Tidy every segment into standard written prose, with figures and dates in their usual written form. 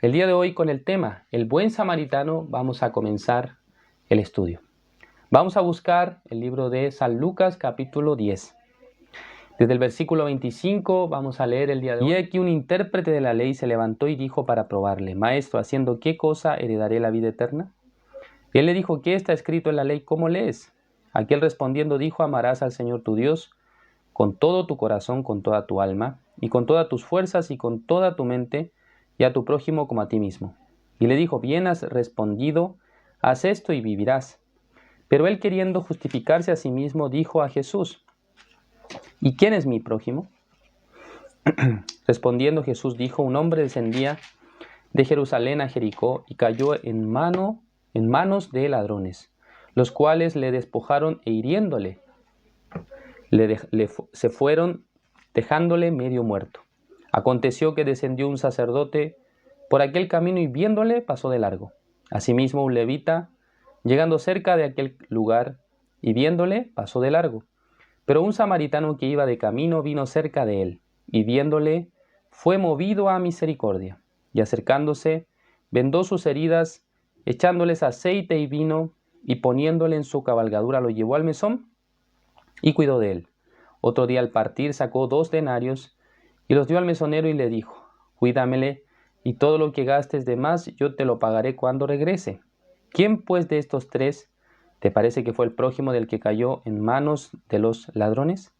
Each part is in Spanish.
El día de hoy con el tema El buen samaritano vamos a comenzar el estudio. Vamos a buscar el libro de San Lucas capítulo 10. Desde el versículo 25 vamos a leer el día de hoy. Y aquí un intérprete de la ley se levantó y dijo para probarle: Maestro, ¿haciendo qué cosa heredaré la vida eterna? Y él le dijo: ¿Qué está escrito en la ley? ¿Cómo lees? Aquel respondiendo dijo: Amarás al Señor tu Dios con todo tu corazón, con toda tu alma, y con todas tus fuerzas y con toda tu mente, y a tu prójimo como a ti mismo. Y le dijo: Bien has respondido, haz esto y vivirás. Pero él, queriendo justificarse a sí mismo, dijo a Jesús: ¿Y quién es mi prójimo? Respondiendo Jesús dijo: Un hombre descendía de Jerusalén a Jericó y cayó en manos de ladrones, los cuales le despojaron e hiriéndole, se fueron dejándole medio muerto. Aconteció que descendió un sacerdote por aquel camino y viéndole pasó de largo. Asimismo un levita, llegando cerca de aquel lugar y viéndole pasó de largo. Pero un samaritano que iba de camino vino cerca de él y viéndole fue movido a misericordia y acercándose vendó sus heridas, echándoles aceite y vino y poniéndole en su cabalgadura lo llevó al mesón y cuidó de él. Otro día al partir sacó 2 denarios y los dio al mesonero y le dijo: Cuídamele, y todo lo que gastes de más yo te lo pagaré cuando regrese. ¿Quién pues de estos 3 te parece que fue el prójimo del que cayó en manos de los ladrones?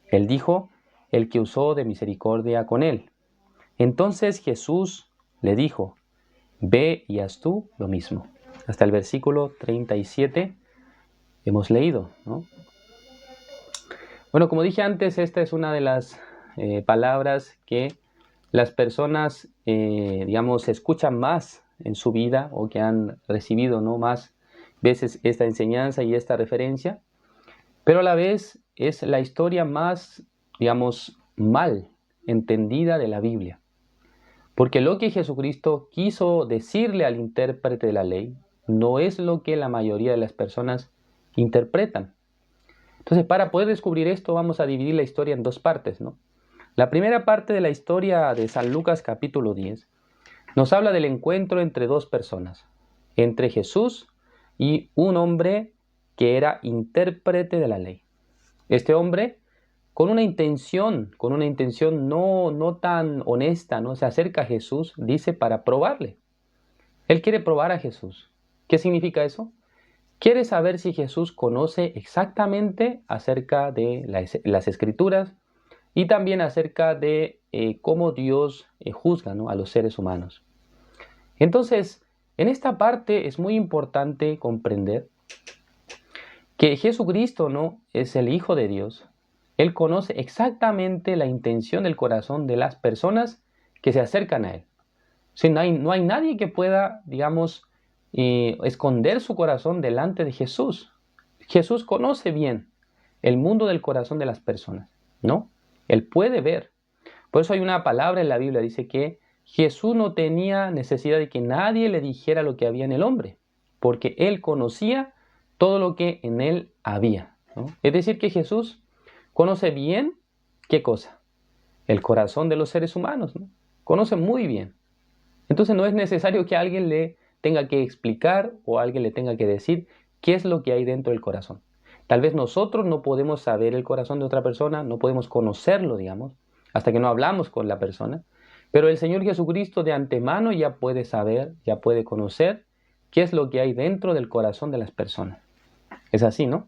Él dijo: el que usó de misericordia con él. Entonces Jesús le dijo: Ve y haz tú lo mismo. Hasta el versículo 37 hemos leído, ¿no? Bueno, como dije antes, esta es una de las palabras que las personas, escuchan más en su vida o que han recibido, ¿no?, más veces esta enseñanza y esta referencia, pero a la vez es la historia más, mal entendida de la Biblia. Porque lo que Jesucristo quiso decirle al intérprete de la ley no es lo que la mayoría de las personas interpretan. Entonces, para poder descubrir esto, vamos a dividir la historia en 2 partes, ¿no? La primera parte de la historia de San Lucas capítulo 10 nos habla del encuentro entre 2 personas, entre Jesús y un hombre que era intérprete de la ley. Este hombre, con una intención no tan honesta, ¿no?, se acerca a Jesús, dice, para probarle. Él quiere probar a Jesús. ¿Qué significa eso? Quiere saber si Jesús conoce exactamente acerca de las Escrituras y también acerca de cómo Dios juzga, ¿no?, a los seres humanos. Entonces, en esta parte es muy importante comprender que Jesucristo, ¿no?, es el Hijo de Dios. Él conoce exactamente la intención del corazón de las personas que se acercan a Él. O sea, no hay nadie que pueda, esconder su corazón delante de Jesús. Jesús conoce bien el mundo del corazón de las personas, ¿no? Él puede ver. Por eso hay una palabra en la Biblia, dice que Jesús no tenía necesidad de que nadie le dijera lo que había en el hombre, porque Él conocía todo lo que en él había, ¿no? Es decir, que Jesús conoce bien, ¿qué cosa? El corazón de los seres humanos, ¿no? Conoce muy bien. Entonces no es necesario que alguien le tenga que explicar o alguien le tenga que decir qué es lo que hay dentro del corazón. Tal vez nosotros no podemos saber el corazón de otra persona, no podemos conocerlo, hasta que no hablamos con la persona, pero el Señor Jesucristo de antemano ya puede saber, ya puede conocer qué es lo que hay dentro del corazón de las personas. Es así, ¿no?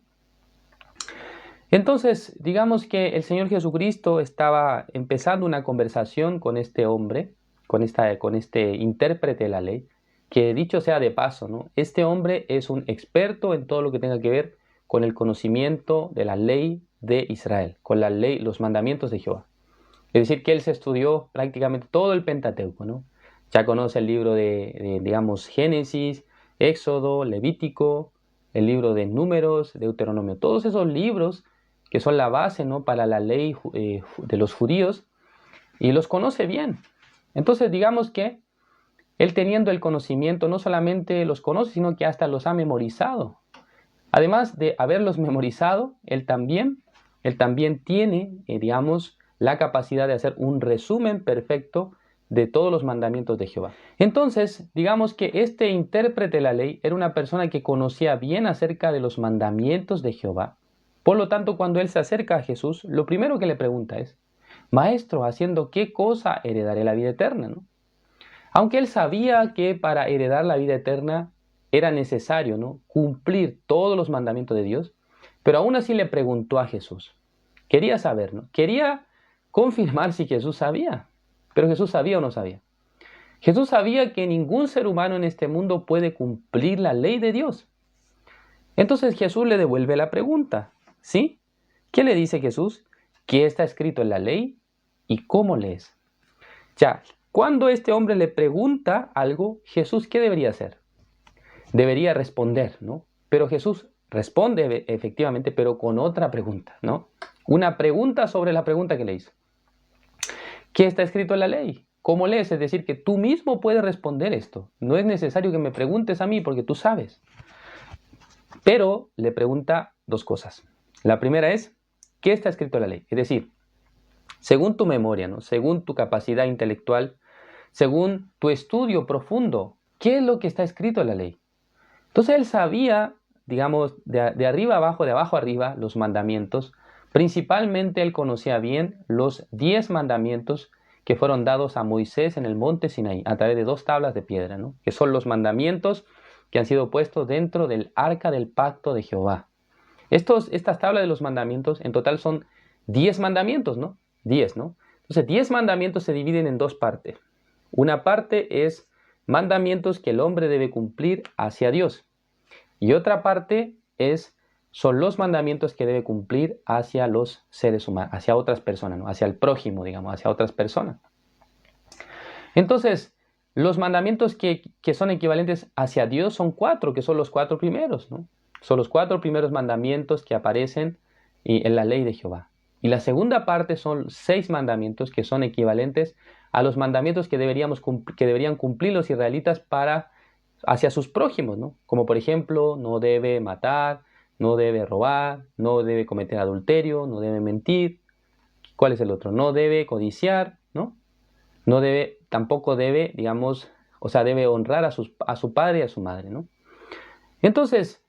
Entonces, digamos que el Señor Jesucristo estaba empezando una conversación con este hombre, con este intérprete de la ley, que dicho sea de paso, ¿no?, este hombre es un experto en todo lo que tenga que ver con el conocimiento de la ley de Israel, con la ley, los mandamientos de Jehová. Es decir, que él se estudió prácticamente todo el Pentateuco, ¿no? Ya conoce el libro de Génesis, Éxodo, Levítico, el libro de Números, Deuteronomio, todos esos libros que son la base, ¿no?, para la ley de los judíos, y los conoce bien. Entonces, digamos que él, teniendo el conocimiento, no solamente los conoce, sino que hasta los ha memorizado. Además de haberlos memorizado, él también tiene, la capacidad de hacer un resumen perfecto de todos los mandamientos de Jehová. Entonces, digamos que este intérprete de la ley era una persona que conocía bien acerca de los mandamientos de Jehová. Por lo tanto, cuando él se acerca a Jesús, lo primero que le pregunta es, Maestro, ¿haciendo qué cosa heredaré la vida eterna? ¿No? Aunque él sabía que para heredar la vida eterna era necesario, ¿no?, cumplir todos los mandamientos de Dios, pero aún así le preguntó a Jesús. Quería saber, ¿no? Quería confirmar si Jesús sabía. Pero Jesús sabía o no sabía. Jesús sabía que ningún ser humano en este mundo puede cumplir la ley de Dios. Entonces Jesús le devuelve la pregunta, ¿sí? ¿Qué le dice Jesús? ¿Qué está escrito en la ley y cómo lees? Ya, cuando este hombre le pregunta algo, Jesús, ¿qué debería hacer? Debería responder, ¿no? Pero Jesús responde efectivamente, pero con otra pregunta, ¿no? Una pregunta sobre la pregunta que le hizo. ¿Qué está escrito en la ley? ¿Cómo lees? Es decir, que tú mismo puedes responder esto. No es necesario que me preguntes a mí porque tú sabes. Pero le pregunta dos cosas. La primera es, ¿qué está escrito en la ley? Es decir, según tu memoria, ¿no?, según tu capacidad intelectual, según tu estudio profundo, ¿qué es lo que está escrito en la ley? Entonces él sabía, digamos, de arriba abajo, de abajo arriba, los mandamientos. Principalmente él conocía bien los 10 mandamientos que fueron dados a Moisés en el monte Sinaí a través de 2 tablas de piedra, ¿no?, que son los mandamientos que han sido puestos dentro del arca del pacto de Jehová. Estas tablas de los mandamientos en total son 10 mandamientos, ¿no? 10, ¿no? Entonces 10 mandamientos se dividen en 2 partes. Una parte es mandamientos que el hombre debe cumplir hacia Dios. Y otra parte son los mandamientos que debe cumplir hacia los seres humanos, hacia otras personas, ¿no?, hacia el prójimo, digamos, hacia otras personas. Entonces, los mandamientos que son equivalentes hacia Dios son 4, que son los 4 primeros, ¿no? Son los 4 primeros mandamientos que aparecen en la ley de Jehová. Y la segunda parte son 6 mandamientos que son equivalentes a los mandamientos que deberían cumplir los israelitas hacia sus prójimos, ¿no? Como por ejemplo, no debe matar, no debe robar, no debe cometer adulterio, no debe mentir. ¿Cuál es el otro? No debe codiciar, ¿no? Tampoco debe, digamos, debe honrar a su padre y a su madre, ¿no? Entonces,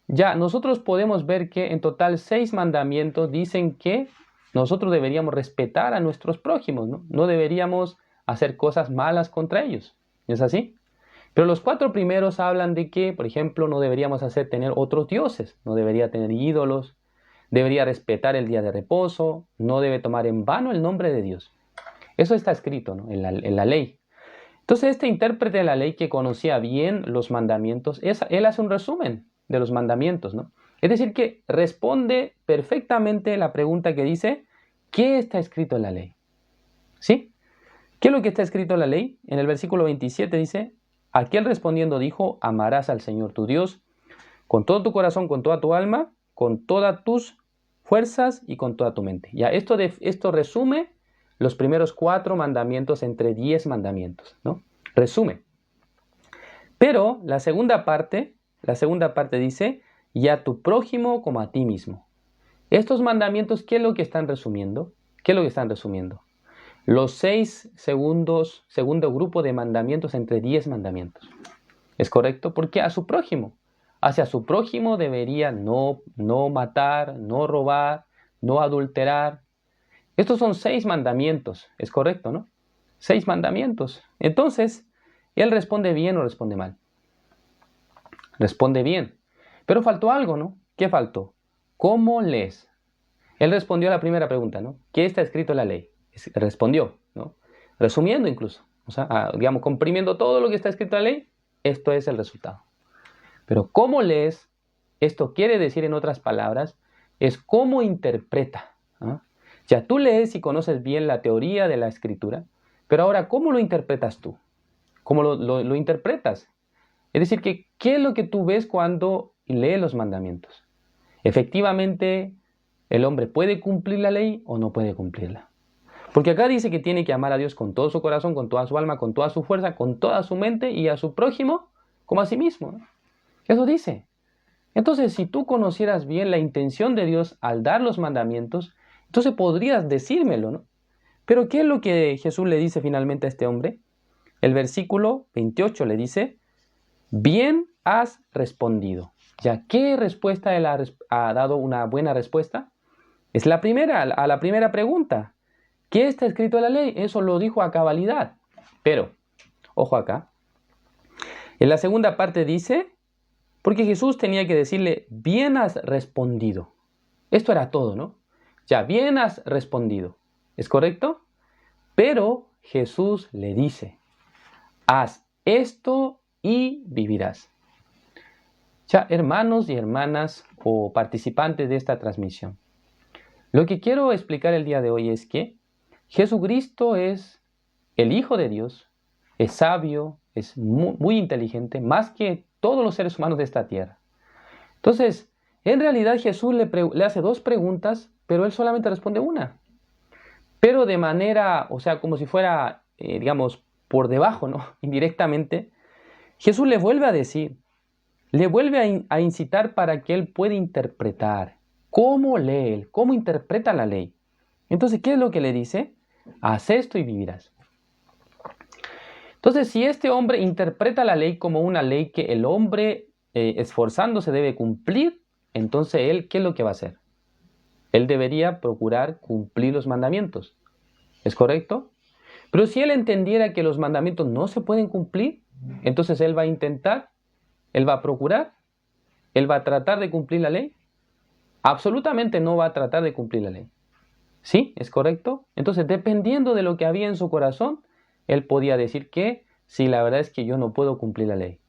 ya nosotros podemos ver que en total 6 mandamientos dicen que nosotros deberíamos respetar a nuestros prójimos, ¿no? No deberíamos hacer cosas malas contra ellos. ¿Es así? Pero los 4 primeros hablan de que, por ejemplo, no deberíamos tener otros dioses, no debería tener ídolos, debería respetar el día de reposo, no debe tomar en vano el nombre de Dios. Eso está escrito, ¿no?, en la ley. Entonces este intérprete de la ley que conocía bien los mandamientos, él hace un resumen de los mandamientos, ¿no? Es decir, que responde perfectamente la pregunta que dice, ¿qué está escrito en la ley? ¿Sí? ¿Qué es lo que está escrito en la ley? En el versículo 27 dice, aquel respondiendo dijo, amarás al Señor tu Dios con todo tu corazón, con toda tu alma, con todas tus fuerzas y con toda tu mente. Ya, esto resume los primeros 4 mandamientos entre 10 mandamientos, ¿no? Resume. Pero la segunda parte dice, y a tu prójimo como a ti mismo. Estos mandamientos, ¿qué es lo que están resumiendo? ¿Qué es lo que están resumiendo? Los 6 segundo grupo de mandamientos entre 10 mandamientos. ¿Es correcto? Porque a su prójimo. Hacia su prójimo debería no matar, no robar, no adulterar. Estos son 6 mandamientos. ¿Es correcto, no? 6 mandamientos. Entonces, ¿él responde bien o responde mal? Responde bien. Pero faltó algo, ¿no? ¿Qué faltó? ¿Cómo lees? Él respondió a la primera pregunta, ¿no? ¿Qué está escrito en la ley? Respondió, ¿no? Resumiendo incluso, digamos, comprimiendo todo lo que está escrito en la ley, esto es el resultado. Pero ¿cómo lees? Esto quiere decir, en otras palabras, es cómo interpreta, ¿no? Ya tú lees y conoces bien la teoría de la escritura, pero ahora, ¿cómo lo interpretas tú? ¿Cómo lo interpretas? Es decir, ¿qué es lo que tú ves cuando lees los mandamientos? Efectivamente, ¿el hombre puede cumplir la ley o no puede cumplirla? Porque acá dice que tiene que amar a Dios con todo su corazón, con toda su alma, con toda su fuerza, con toda su mente y a su prójimo como a sí mismo, ¿no? Eso dice. Entonces, si tú conocieras bien la intención de Dios al dar los mandamientos, entonces podrías decírmelo, ¿no? Pero ¿qué es lo que Jesús le dice finalmente a este hombre? El versículo 28 le dice, bien has respondido. ¿Ya qué respuesta él ha dado una buena respuesta? Es a la primera pregunta. ¿Qué está escrito en la ley? Eso lo dijo a cabalidad. Pero, ojo acá, en la segunda parte dice, porque Jesús tenía que decirle, bien has respondido. Esto era todo, ¿no? Ya, bien has respondido. ¿Es correcto? Pero Jesús le dice, haz esto y vivirás. Ya, hermanos y hermanas o participantes de esta transmisión, lo que quiero explicar el día de hoy es que Jesucristo es el Hijo de Dios, es sabio, es muy inteligente, más que todos los seres humanos de esta tierra. Entonces, en realidad Jesús le hace dos preguntas, pero él solamente responde una. Pero de manera, o sea, como si fuera, digamos, por debajo, ¿no? Indirectamente, Jesús le vuelve a decir, le vuelve a incitar para que él pueda interpretar cómo lee él, cómo interpreta la ley. Entonces, ¿qué es lo que le dice? Haz esto y vivirás. Entonces, si este hombre interpreta la ley como una ley que el hombre esforzándose debe cumplir, entonces él, ¿qué es lo que va a hacer? Él debería procurar cumplir los mandamientos. ¿Es correcto? Pero si él entendiera que los mandamientos no se pueden cumplir, entonces él va a intentar, él va a procurar, él va a tratar de cumplir la ley. Absolutamente no va a tratar de cumplir la ley. ¿Sí? ¿Es correcto? Entonces, dependiendo de lo que había en su corazón, él podía decir que, sí, la verdad es que yo no puedo cumplir la ley.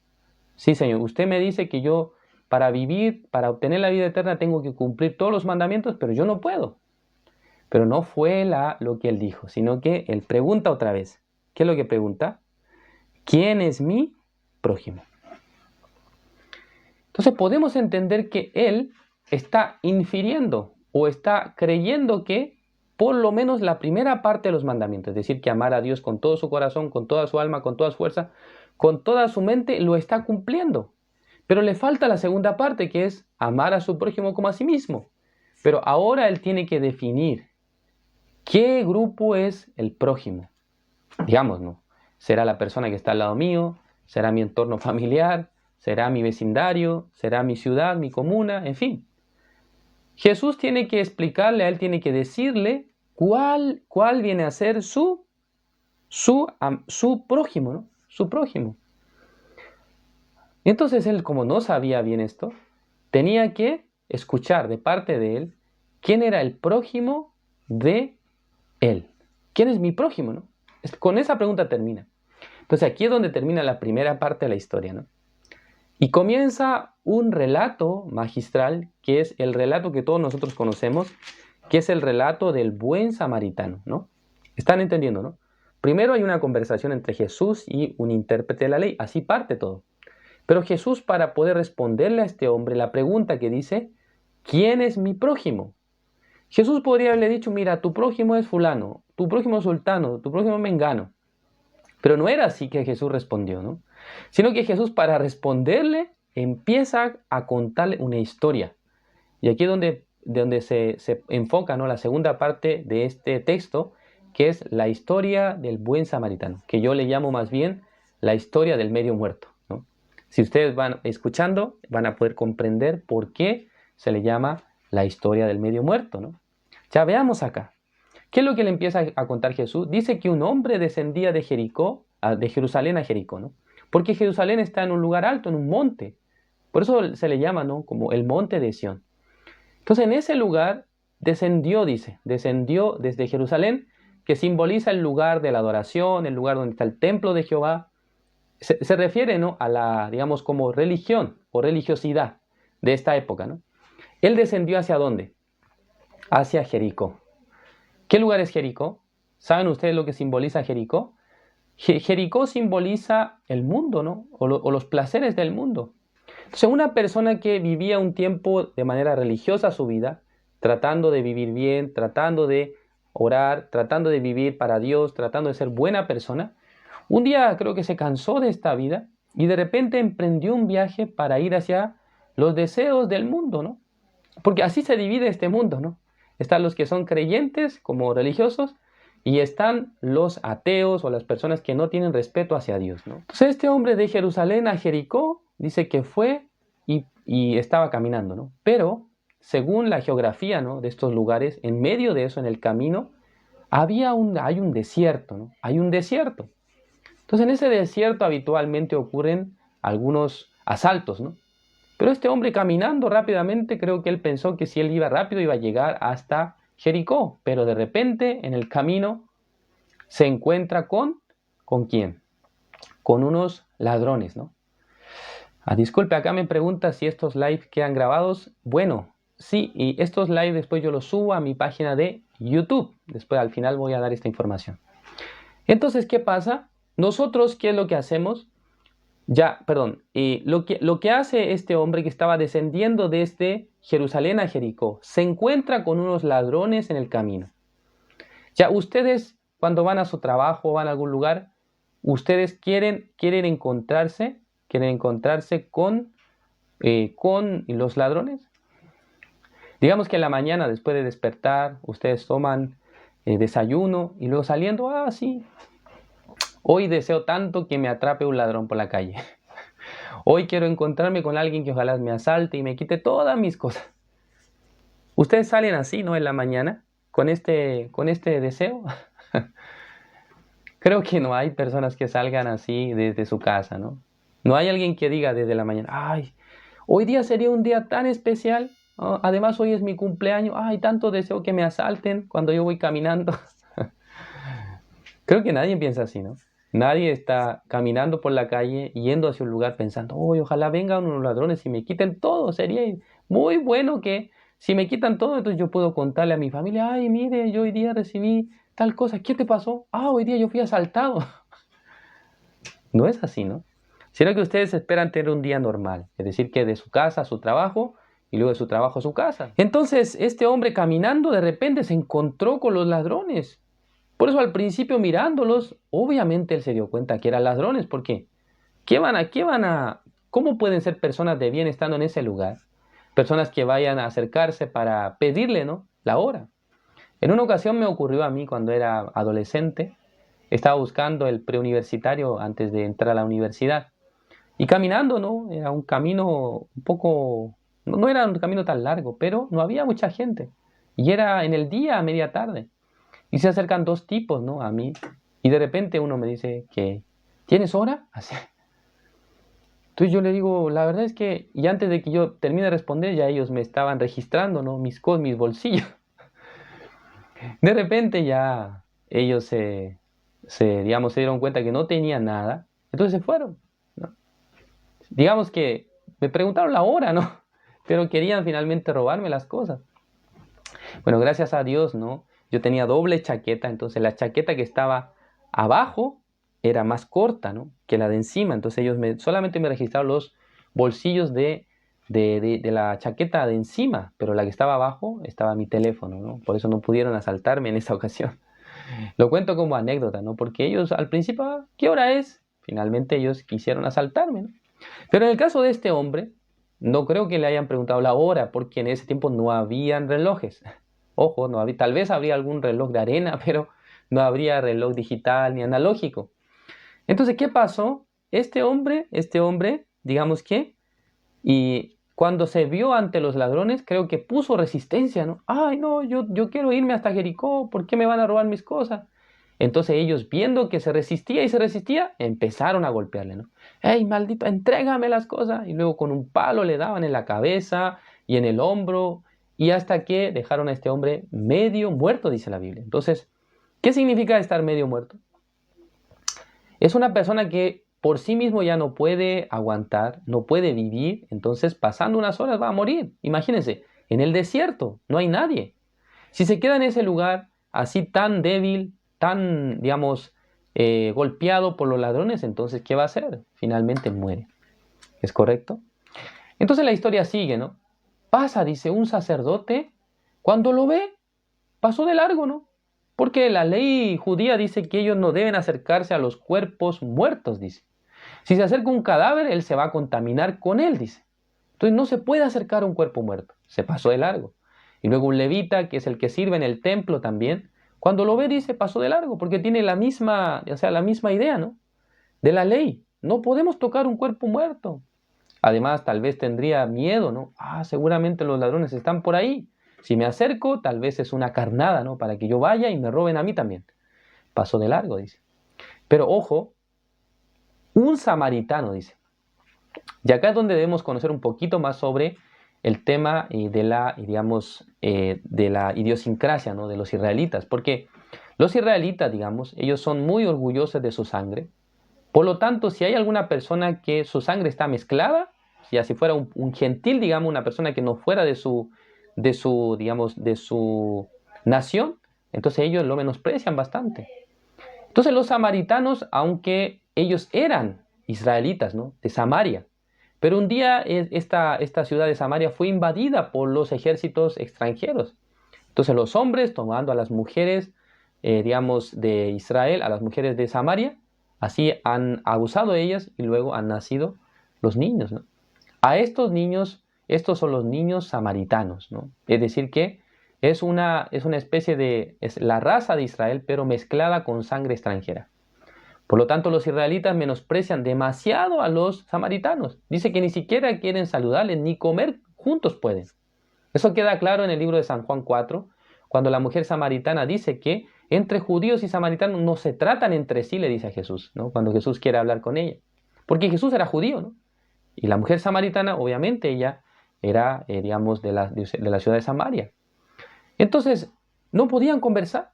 Sí, Señor, usted me dice que yo para vivir, para obtener la vida eterna, tengo que cumplir todos los mandamientos, pero yo no puedo. Pero no fue lo que él dijo, sino que él pregunta otra vez. ¿Qué es lo que pregunta? ¿Quién es mi prójimo? Entonces podemos entender que él está infiriendo o está creyendo que por lo menos la primera parte de los mandamientos, es decir, que amar a Dios con todo su corazón, con toda su alma, con toda su fuerza, con toda su mente, lo está cumpliendo. Pero le falta la segunda parte, que es amar a su prójimo como a sí mismo. Pero ahora él tiene que definir qué grupo es el prójimo. Digamos, ¿no? ¿Será la persona que está al lado mío? ¿Será mi entorno familiar? ¿Será mi vecindario? ¿Será mi ciudad, mi comuna? En fin. Jesús tiene que explicarle, a él tiene que decirle cuál viene a ser su prójimo, ¿no? Su prójimo. Entonces él, como no sabía bien esto, tenía que escuchar de parte de él quién era el prójimo de él. ¿Quién es mi prójimo, no? Con esa pregunta termina. Entonces aquí es donde termina la primera parte de la historia, ¿no? Y comienza un relato magistral, que es el relato que todos nosotros conocemos, que es el relato del buen samaritano, ¿no? ¿Están entendiendo, no? Primero hay una conversación entre Jesús y un intérprete de la ley, así parte todo. Pero Jesús, para poder responderle a este hombre la pregunta que dice, ¿quién es mi prójimo? Jesús podría haberle dicho, mira, tu prójimo es fulano, tu prójimo es sultano, tu prójimo es mengano. Pero no era así que Jesús respondió, ¿no? Sino que Jesús, para responderle, empieza a contarle una historia. Y aquí es donde se enfoca, ¿no?, la segunda parte de este texto, que es la historia del buen samaritano, que yo le llamo más bien la historia del medio muerto, ¿no? Si ustedes van escuchando, van a poder comprender por qué se le llama la historia del medio muerto, ¿no? Ya veamos acá. ¿Qué es lo que le empieza a contar Jesús? Dice que un hombre descendía de Jerusalén a Jericó, ¿no? Porque Jerusalén está en un lugar alto, en un monte. Por eso se le llama, ¿no?, como el monte de Sión. Entonces en ese lugar descendió desde Jerusalén, que simboliza el lugar de la adoración, el lugar donde está el templo de Jehová. Se refiere, ¿no?, a la, digamos, como religión o religiosidad de esta época, ¿no? Él descendió ¿hacia dónde? Hacia Jericó. ¿Qué lugar es Jericó? ¿Saben ustedes lo que simboliza Jericó? Jericó simboliza el mundo, ¿no? O los placeres del mundo. Entonces, una persona que vivía un tiempo de manera religiosa su vida, tratando de vivir bien, tratando de orar, tratando de vivir para Dios, tratando de ser buena persona, un día creo que se cansó de esta vida y de repente emprendió un viaje para ir hacia los deseos del mundo, ¿no? Porque así se divide este mundo, ¿no? Están los que son creyentes como religiosos y están los ateos o las personas que no tienen respeto hacia Dios, ¿no? Entonces este hombre de Jerusalén a Jericó dice que fue y estaba caminando, ¿no? Pero según la geografía, ¿no?, de estos lugares, en medio de eso, en el camino, hay un desierto, ¿no? Hay un desierto. Entonces en ese desierto habitualmente ocurren algunos asaltos, ¿no? Pero este hombre caminando rápidamente, creo que él pensó que si él iba rápido iba a llegar hasta Jericó, pero de repente en el camino se encuentra ¿con quién? Con unos ladrones, ¿no? Disculpe, acá me pregunta si estos live quedan grabados. Bueno, sí, y estos live después yo los subo a mi página de YouTube. Después al final voy a dar esta información. Entonces, ¿qué pasa? Nosotros, ¿qué es lo que hacemos? Lo que hace este hombre que estaba descendiendo desde Jerusalén a Jericó, se encuentra con unos ladrones en el camino. Ya ustedes, cuando van a su trabajo o van a algún lugar, ustedes quieren encontrarse con los ladrones. Digamos que en la mañana, después de despertar, ustedes toman desayuno y luego saliendo, sí, hoy deseo tanto que me atrape un ladrón por la calle. Hoy quiero encontrarme con alguien que ojalá me asalte y me quite todas mis cosas. ¿Ustedes salen así, no, en la mañana, con este deseo? Creo que no hay personas que salgan así desde su casa, ¿no? No hay alguien que diga desde la mañana, ay, hoy día sería un día tan especial, ¿no? Además hoy es mi cumpleaños, ay, tanto deseo que me asalten cuando yo voy caminando. Creo que nadie piensa así, ¿no? Nadie está caminando por la calle, yendo hacia un lugar pensando, oh, ojalá vengan unos ladrones y me quiten todo. Sería muy bueno que si me quitan todo, entonces yo puedo contarle a mi familia, ay, mire, yo hoy día recibí tal cosa. ¿Qué te pasó? Hoy día yo fui asaltado. No es así, ¿no? Sino que ustedes esperan tener un día normal, es decir, que de su casa a su trabajo y luego de su trabajo a su casa. Entonces, este hombre caminando de repente se encontró con los ladrones. Por eso al principio mirándolos, obviamente él se dio cuenta que eran ladrones. ¿Por qué? ¿Cómo pueden ser personas de bien estando en ese lugar? Personas que vayan a acercarse para pedirle, ¿no?, la hora. En una ocasión me ocurrió a mí cuando era adolescente. Estaba buscando el preuniversitario antes de entrar a la universidad. Y caminando, ¿no? Era un camino un poco... No era un camino tan largo, pero no había mucha gente. Y era en el día, a media tarde. Y se acercan dos tipos, ¿no?, a mí. Y de repente uno me dice que, ¿tienes hora? Así. Entonces yo le digo, la verdad es que, y antes de que yo termine de responder, ya ellos me estaban registrando, ¿no?, mis bolsillos. De repente ya ellos se dieron cuenta que no tenía nada. Entonces se fueron, ¿no? Digamos que me preguntaron la hora, ¿no? Pero querían finalmente robarme las cosas. Bueno, gracias a Dios, ¿no? Yo tenía doble chaqueta, entonces la chaqueta que estaba abajo era más corta, ¿no?, que la de encima. Entonces ellos solamente me registraron los bolsillos de la chaqueta de encima, pero la que estaba abajo estaba mi teléfono, ¿no? Por eso no pudieron asaltarme en esa ocasión. Lo cuento como anécdota, ¿no? Porque ellos al principio, ¿qué hora es? Finalmente ellos quisieron asaltarme, ¿no? Pero en el caso de este hombre, no creo que le hayan preguntado la hora, porque en ese tiempo no habían relojes. Ojo, tal vez habría algún reloj de arena, pero no habría reloj digital ni analógico. Entonces, ¿qué pasó? Este hombre, digamos que, y cuando se vio ante los ladrones, creo que puso resistencia, ¿no? Ay, no, yo quiero irme hasta Jericó, ¿por qué me van a robar mis cosas? Entonces ellos, viendo que se resistía, empezaron a golpearle, ¿no? ¡Ey, maldito, entrégame las cosas! Y luego con un palo le daban en la cabeza y en el hombro, y hasta que dejaron a este hombre medio muerto, dice la Biblia. Entonces, ¿qué significa estar medio muerto? Es una persona que por sí mismo ya no puede aguantar, no puede vivir, entonces pasando unas horas va a morir. Imagínense, en el desierto no hay nadie. Si se queda en ese lugar así tan débil, tan, digamos, golpeado por los ladrones, entonces, ¿qué va a hacer? Finalmente muere. ¿Es correcto? Entonces la historia sigue, ¿no? Pasa, dice, un sacerdote, cuando lo ve, pasó de largo, ¿no? Porque la ley judía dice que ellos no deben acercarse a los cuerpos muertos, dice. Si se acerca un cadáver, él se va a contaminar con él, dice. Entonces no se puede acercar a un cuerpo muerto. Se pasó de largo. Y luego un levita, que es el que sirve en el templo también, Cuando lo ve dice, pasó de largo, porque tiene la misma, o sea, la misma idea, ¿no? De la ley. No podemos tocar un cuerpo muerto. Además, tal vez tendría miedo, ¿no? Seguramente los ladrones están por ahí. Si me acerco, tal vez es una carnada, ¿no? Para que yo vaya y me roben a mí también. Pasó de largo, dice. Pero ojo, un samaritano, dice. Y acá es donde debemos conocer un poquito más sobre el tema de la, digamos, de la idiosincrasia, ¿no? De los israelitas. Porque los israelitas, digamos, ellos son muy orgullosos de su sangre. Por lo tanto, si hay alguna persona que su sangre está mezclada, ya si fuera un gentil, digamos, una persona que no fuera de su, digamos, de su nación, entonces ellos lo menosprecian bastante. Entonces los samaritanos, aunque ellos eran israelitas, ¿no? De Samaria, pero un día esta ciudad de Samaria fue invadida por los ejércitos extranjeros. Entonces los hombres, tomando a las mujeres, digamos, de Israel, a las mujeres de Samaria, así han abusado de ellas y luego han nacido los niños, ¿no? A estos niños, estos son los niños samaritanos, ¿no? Es decir que es una especie de, es la raza de Israel, pero mezclada con sangre extranjera. Por lo tanto, los israelitas menosprecian demasiado a los samaritanos. Dice que ni siquiera quieren saludarles, ni comer juntos pueden. Eso queda claro en el libro de San Juan 4, cuando la mujer samaritana dice que entre judíos y samaritanos no se tratan entre sí, le dice a Jesús, ¿no? Cuando Jesús quiere hablar con ella. Porque Jesús era judío, ¿no? Y la mujer samaritana, obviamente, ella era, digamos, de la ciudad de Samaria. Entonces, no podían conversar.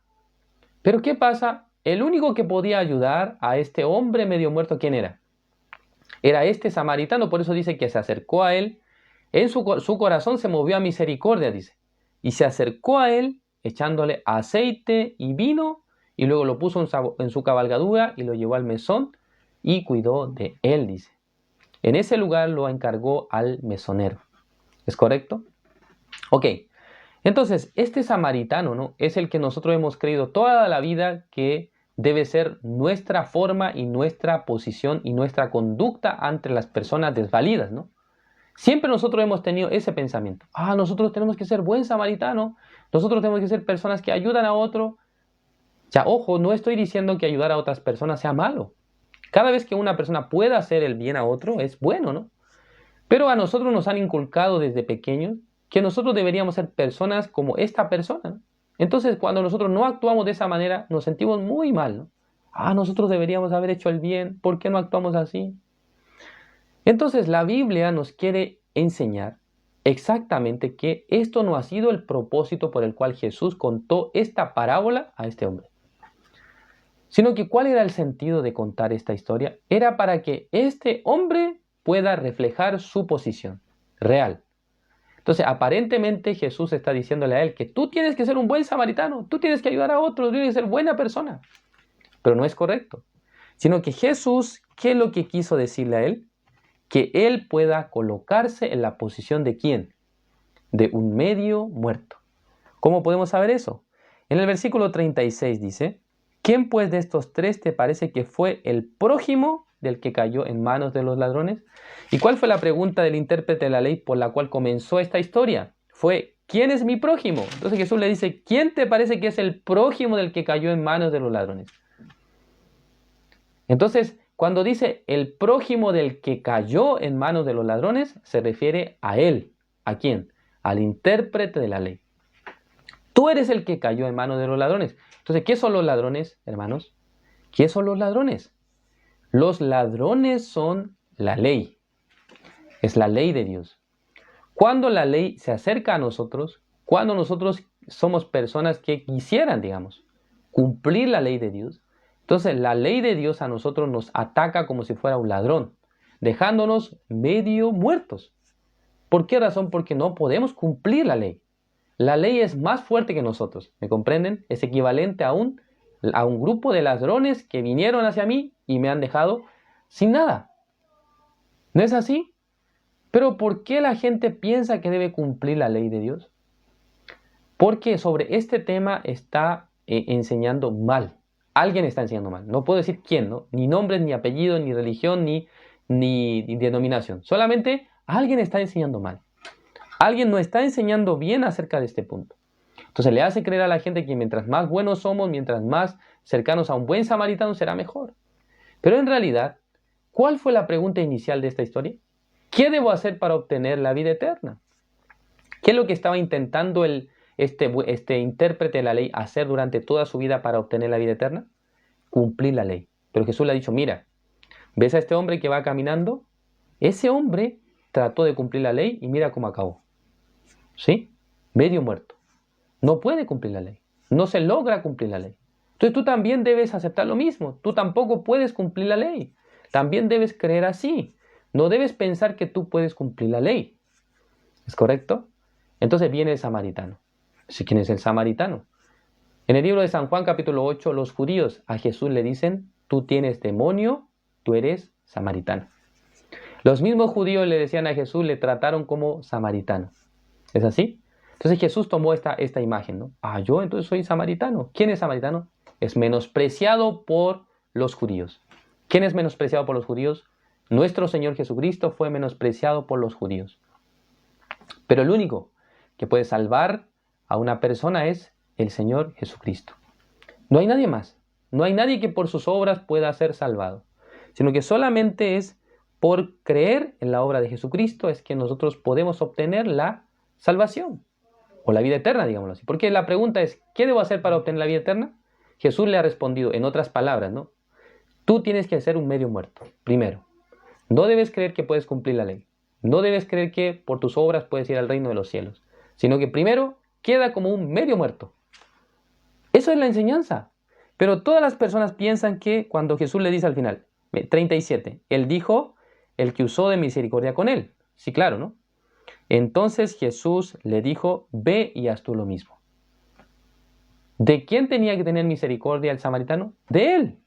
Pero ¿qué pasa? El único que podía ayudar a este hombre medio muerto, ¿quién era? Era este samaritano, por eso dice que se acercó a él. En su corazón se movió a misericordia, dice. Y se acercó a él echándole aceite y vino, y luego lo puso en su cabalgadura y lo llevó al mesón y cuidó de él, dice. En ese lugar lo encargó al mesonero. ¿Es correcto? Ok. Entonces, este samaritano, ¿no? Es el que nosotros hemos creído toda la vida que debe ser nuestra forma y nuestra posición y nuestra conducta ante las personas desvalidas, ¿no? Siempre nosotros hemos tenido ese pensamiento. Nosotros tenemos que ser buen samaritano. Nosotros tenemos que ser personas que ayudan a otro. Ya, ojo, no estoy diciendo que ayudar a otras personas sea malo. Cada vez que una persona pueda hacer el bien a otro es bueno, ¿no? Pero a nosotros nos han inculcado desde pequeños que nosotros deberíamos ser personas como esta persona, ¿no? Entonces, cuando nosotros no actuamos de esa manera, nos sentimos muy mal, ¿no? Nosotros deberíamos haber hecho el bien, ¿por qué no actuamos así? Entonces, la Biblia nos quiere enseñar exactamente que esto no ha sido el propósito por el cual Jesús contó esta parábola a este hombre, sino que ¿cuál era el sentido de contar esta historia? Era para que este hombre pueda reflejar su posición real. Entonces, aparentemente Jesús está diciéndole a él que tú tienes que ser un buen samaritano, tú tienes que ayudar a otros, tú tienes que ser buena persona. Pero no es correcto. Sino que Jesús, ¿qué es lo que quiso decirle a él? Que él pueda colocarse en la posición de ¿quién? De un medio muerto. ¿Cómo podemos saber eso? En el versículo 36 dice, ¿quién pues de estos tres te parece que fue el prójimo del que cayó en manos de los ladrones? ¿Y cuál fue la pregunta del intérprete de la ley por la cual comenzó esta historia? Fue, ¿quién es mi prójimo? Entonces Jesús le dice, ¿quién te parece que es el prójimo del que cayó en manos de los ladrones? Entonces, cuando dice el prójimo del que cayó en manos de los ladrones, se refiere a él. ¿A quién? Al intérprete de la ley. Tú eres el que cayó en manos de los ladrones. Entonces, ¿qué son los ladrones, hermanos? ¿Qué son los ladrones? Los ladrones son la ley. Es la ley de Dios. Cuando la ley se acerca a nosotros, cuando nosotros somos personas que quisieran, digamos, cumplir la ley de Dios, entonces la ley de Dios a nosotros nos ataca como si fuera un ladrón, dejándonos medio muertos. ¿Por qué razón? Porque no podemos cumplir la ley. La ley es más fuerte que nosotros, ¿me comprenden? Es equivalente a un grupo de ladrones que vinieron hacia mí y me han dejado sin nada. ¿No es así? Pero ¿por qué la gente piensa que debe cumplir la ley de Dios? Porque sobre este tema está enseñando mal. Alguien está enseñando mal. No puedo decir quién, ¿no? Ni nombres, ni apellidos, ni religión, ni denominación. Solamente alguien está enseñando mal. Alguien no está enseñando bien acerca de este punto. Entonces le hace creer a la gente que mientras más buenos somos, mientras más cercanos a un buen samaritano, será mejor. Pero en realidad, ¿cuál fue la pregunta inicial de esta historia? ¿Qué debo hacer para obtener la vida eterna? ¿Qué es lo que estaba intentando este intérprete de la ley hacer durante toda su vida para obtener la vida eterna? Cumplir la ley. Pero Jesús le ha dicho, mira, ¿ves a este hombre que va caminando? Ese hombre trató de cumplir la ley y mira cómo acabó. ¿Sí? Medio muerto. No puede cumplir la ley. No se logra cumplir la ley. Entonces tú también debes aceptar lo mismo. Tú tampoco puedes cumplir la ley. También debes creer así. No debes pensar que tú puedes cumplir la ley. ¿Es correcto? Entonces viene el samaritano. ¿Quién es el samaritano? En el libro de San Juan capítulo 8, los judíos a Jesús le dicen, tú tienes demonio, tú eres samaritano. Los mismos judíos le decían a Jesús, le trataron como samaritano. ¿Es así? Entonces Jesús tomó esta imagen, ¿no? Yo entonces soy samaritano. ¿Quién es samaritano? Es menospreciado por los judíos. ¿Quién es menospreciado por los judíos? Nuestro Señor Jesucristo fue menospreciado por los judíos. Pero el único que puede salvar a una persona es el Señor Jesucristo. No hay nadie más. No hay nadie que por sus obras pueda ser salvado, sino que solamente es por creer en la obra de Jesucristo es que nosotros podemos obtener la salvación o la vida eterna, digámoslo así. Porque la pregunta es, ¿qué debo hacer para obtener la vida eterna? Jesús le ha respondido en otras palabras, ¿no? Tú tienes que ser un medio muerto, primero. No debes creer que puedes cumplir la ley. No debes creer que por tus obras puedes ir al reino de los cielos, sino que primero queda como un medio muerto. Eso es la enseñanza. Pero todas las personas piensan que cuando Jesús le dice al final, 37, Él dijo, el que usó de misericordia con él. Sí, claro, ¿no? Entonces Jesús le dijo, ve y haz tú lo mismo. ¿De quién tenía que tener misericordia el samaritano? De él.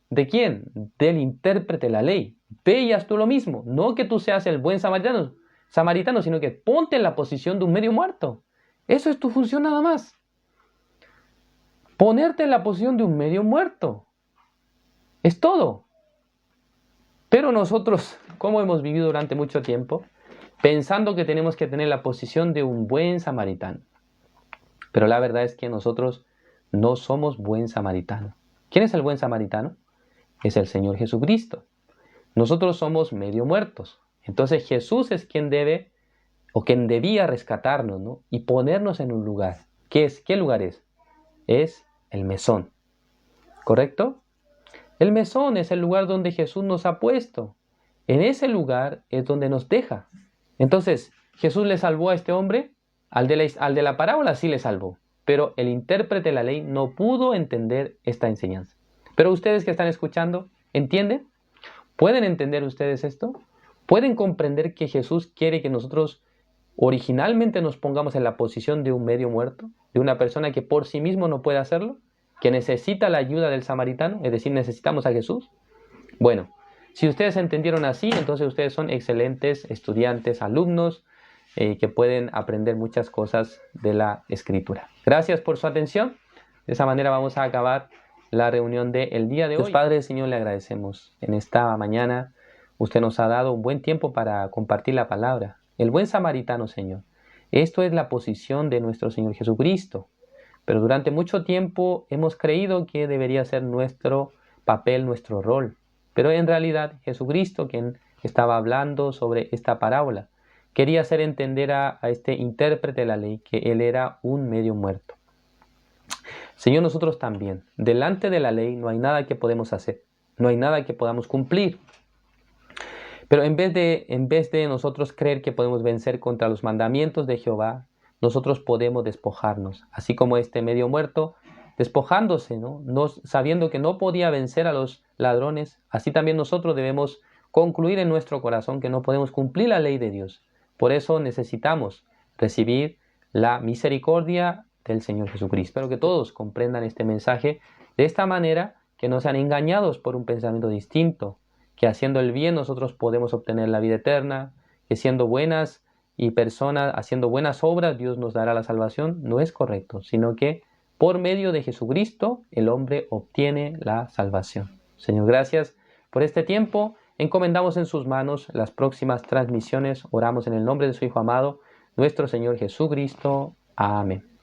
¿De quién? Del intérprete de la ley. Ve y haz tú lo mismo. No que tú seas el buen samaritano, sino que ponte en la posición de un medio muerto. Eso es tu función nada más. Ponerte en la posición de un medio muerto. Es todo. Pero nosotros, como hemos vivido durante mucho tiempo, pensando que tenemos que tener la posición de un buen samaritano. Pero la verdad es que nosotros no somos buen samaritano. ¿Quién es el buen samaritano? Es el Señor Jesucristo. Nosotros somos medio muertos. Entonces Jesús es quien debe o quien debía rescatarnos, ¿no? Y ponernos en un lugar. ¿Qué lugar es? Es el mesón. ¿Correcto? El mesón es el lugar donde Jesús nos ha puesto. En ese lugar es donde nos deja. Entonces, ¿Jesús le salvó a este hombre? Al de la parábola sí le salvó. Pero el intérprete de la ley no pudo entender esta enseñanza. Pero ustedes que están escuchando, ¿entienden? ¿Pueden entender ustedes esto? ¿Pueden comprender que Jesús quiere que nosotros originalmente nos pongamos en la posición de un medio muerto? De una persona que por sí mismo no puede hacerlo, que necesita la ayuda del samaritano, es decir, necesitamos a Jesús. Bueno, si ustedes entendieron así, entonces ustedes son excelentes estudiantes, alumnos, que pueden aprender muchas cosas de la Escritura. Gracias por su atención. De esa manera vamos a acabar la reunión del día de hoy. Dios Padre, Señor, le agradecemos. En esta mañana usted nos ha dado un buen tiempo para compartir la palabra. El buen samaritano, Señor. Esto es la posición de nuestro Señor Jesucristo. Pero durante mucho tiempo hemos creído que debería ser nuestro papel, nuestro rol. Pero en realidad Jesucristo, quien estaba hablando sobre esta parábola, quería hacer entender a este intérprete de la ley que él era un medio muerto. Señor, nosotros también, delante de la ley no hay nada que podemos hacer, no hay nada que podamos cumplir. Pero en vez de nosotros creer que podemos vencer contra los mandamientos de Jehová, nosotros podemos despojarnos, así como este medio muerto, despojándose, ¿no? Sabiendo que no podía vencer a los ladrones, así también nosotros debemos concluir en nuestro corazón que no podemos cumplir la ley de Dios. Por eso necesitamos recibir la misericordia del Señor Jesucristo. Espero que todos comprendan este mensaje de esta manera, que no sean engañados por un pensamiento distinto, que haciendo el bien nosotros podemos obtener la vida eterna, que siendo buenas y personas haciendo buenas obras Dios nos dará la salvación. No es correcto, sino que por medio de Jesucristo el hombre obtiene la salvación. Señor, gracias por este tiempo. Encomendamos en sus manos las próximas transmisiones. Oramos en el nombre de su Hijo amado, nuestro Señor Jesucristo. Amén.